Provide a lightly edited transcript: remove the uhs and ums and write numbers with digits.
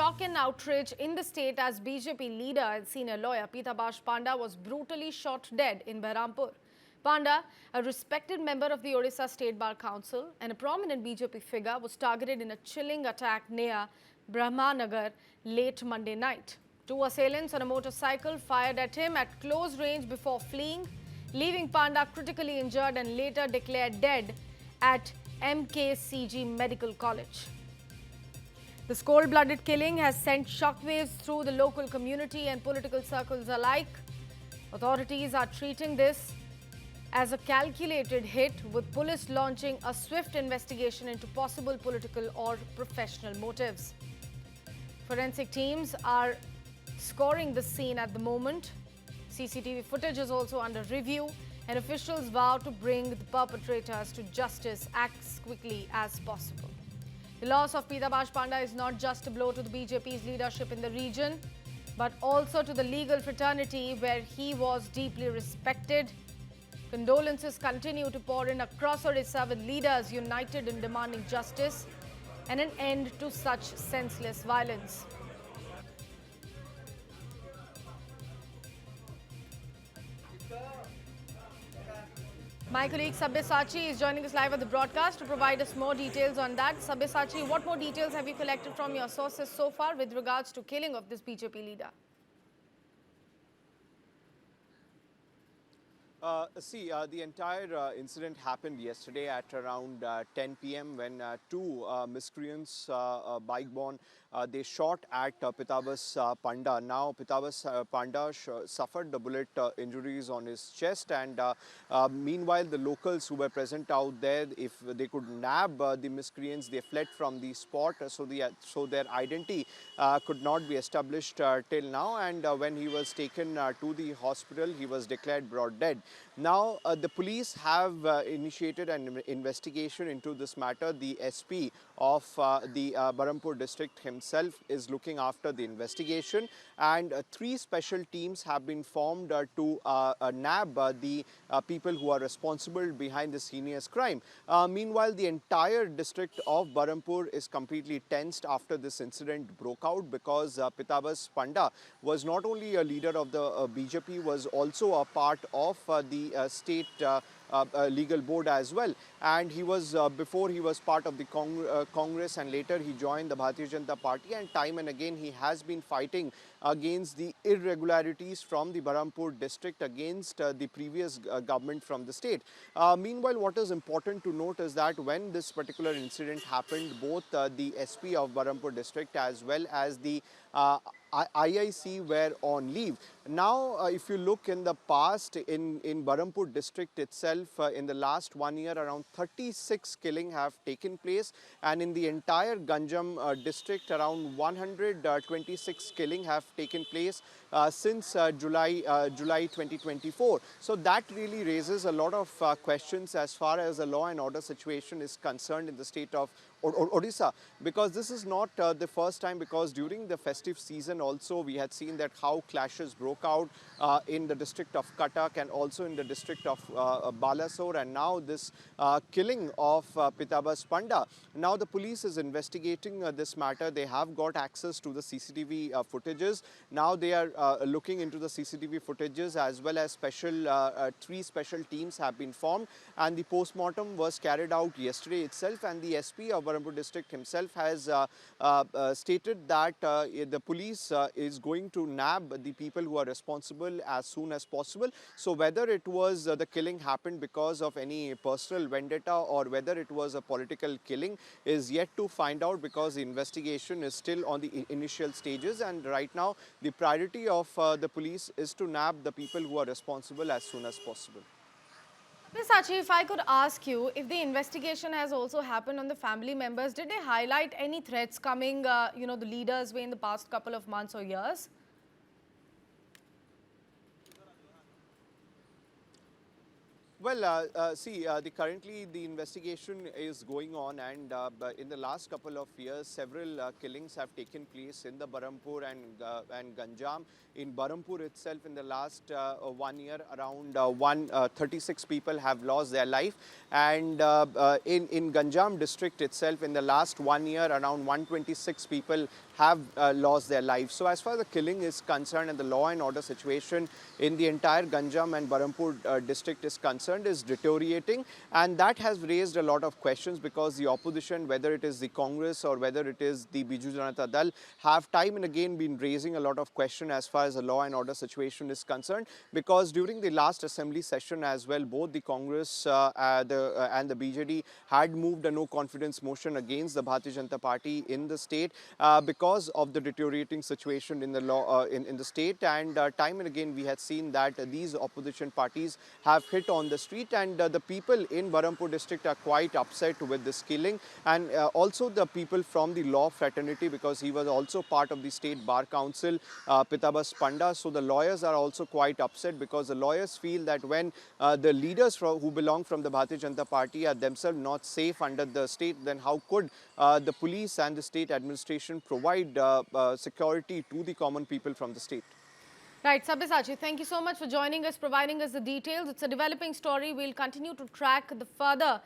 shock and outrage in the state as BJP leader and senior lawyer Pitabash Panda was brutally shot dead in Berhampur. Panda, a respected member of the Odisha State Bar Council and a prominent BJP figure, was targeted in a chilling attack near Brahmanagar late Monday night. Two assailants on a motorcycle fired at him at close range before fleeing, leaving Panda critically injured and later declared dead at MKCG Medical College. This cold-blooded killing has sent shockwaves through the local community and political circles alike. Authorities are treating this as a calculated hit, with police launching a swift investigation into possible political or professional motives. Forensic teams are scoring the scene at the moment. CCTV footage is also under review, and officials vow to bring the perpetrators to justice as quickly as possible. The loss of Pitabash Panda is not just a blow to the BJP's leadership in the region, but also to the legal fraternity where he was deeply respected. Condolences continue to pour in across Odisha, with leaders united in demanding justice and an end to such senseless violence. My colleague Sabyasachi is joining us live at the broadcast to provide us more details on that. Sabyasachi, what more details have you collected from your sources so far with regards to killing of this BJP leader? The entire incident happened yesterday at around 10 p.m. when two miscreants, bike-borne, they shot at Pitabash Panda. Now, Pitabash Panda suffered the bullet injuries on his chest, and meanwhile, the locals who were present out there, if they could nab the miscreants, they fled from the spot, so their identity could not be established till now. And when he was taken to the hospital, he was declared brought dead. Now, the police have initiated an investigation into this matter. The SP of the Berhampur district himself is looking after the investigation, and three special teams have been formed to nab the people who are responsible behind this heinous crime. Meanwhile, the entire district of Berhampur is completely tensed after this incident broke out, because Pitabash Panda was not only a leader of the BJP, was also a part of the state legal board as well, and he was before he was part of the Congress, and later he joined the Bharatiya Janata Party, and time and again he has been fighting against the irregularities from the Berhampur district, against the previous government from the state. Meanwhile, what is important to note is that when this particular incident happened, both the SP of Berhampur district as well as the IIC were on leave. Now, if you look in the past, in Berhampur district itself, in the last 1 year, around 36 killing have taken place, and in the entire Ganjam district, around 126 killing have taken place since July 2024. So that really raises a lot of questions as far as the law and order situation is concerned in the state of Odisha, because this is not the first time, because during the festive season also we had seen that how clashes broke out in the district of Cuttack and also in the district of Balasore, and now this killing of Pitabash Panda. Now the police is investigating this matter. They have got access to the CCTV footages. Now they are looking into the CCTV footages, as well as three special teams have been formed, and the post-mortem was carried out yesterday itself, and the SP of Berhampur district himself has stated that the police is going to nab the people who are responsible as soon as possible. So whether it was the killing happened because of any personal vendetta or whether it was a political killing is yet to find out, because the investigation is still on the initial stages, and right now the priority of the police is to nab the people who are responsible as soon as possible. Ms. Sachi, if I could ask you, if the investigation has also happened on the family members, did they highlight any threats coming, the leaders' way in the past couple of months or years? Well, currently the investigation is going on, and in the last couple of years, several killings have taken place in the Berhampur and Ganjam. In Berhampur itself, in the last 1 year, around 136 people have lost their life, and in Ganjam district itself, in the last 1 year, around 126 people have lost their lives. So as far as the killing is concerned and the law and order situation in the entire Ganjam and Berhampur district is concerned is deteriorating, and that has raised a lot of questions because the opposition, whether it is the Congress or whether it is the Biju Janata Dal, have time and again been raising a lot of question as far as the law and order situation is concerned, because during the last assembly session as well, both the Congress and the BJD had moved a no confidence motion against the Bharatiya Janata Party in the state because of the deteriorating situation in the law in the state, and time and again we had seen that these opposition parties have hit on the street, and the people in Berhampur district are quite upset with this killing, and also the people from the law fraternity, because he was also part of the state bar council, Pitabas Panda. So the lawyers are also quite upset because the lawyers feel that when the leaders who belong from the Bharatiya Janata Party are themselves not safe under the state, then how could the police and the state administration provide security to the common people from the state? Right, Sabyasachi, thank you so much for joining us, providing us the details. It's a developing story. We'll continue to track the further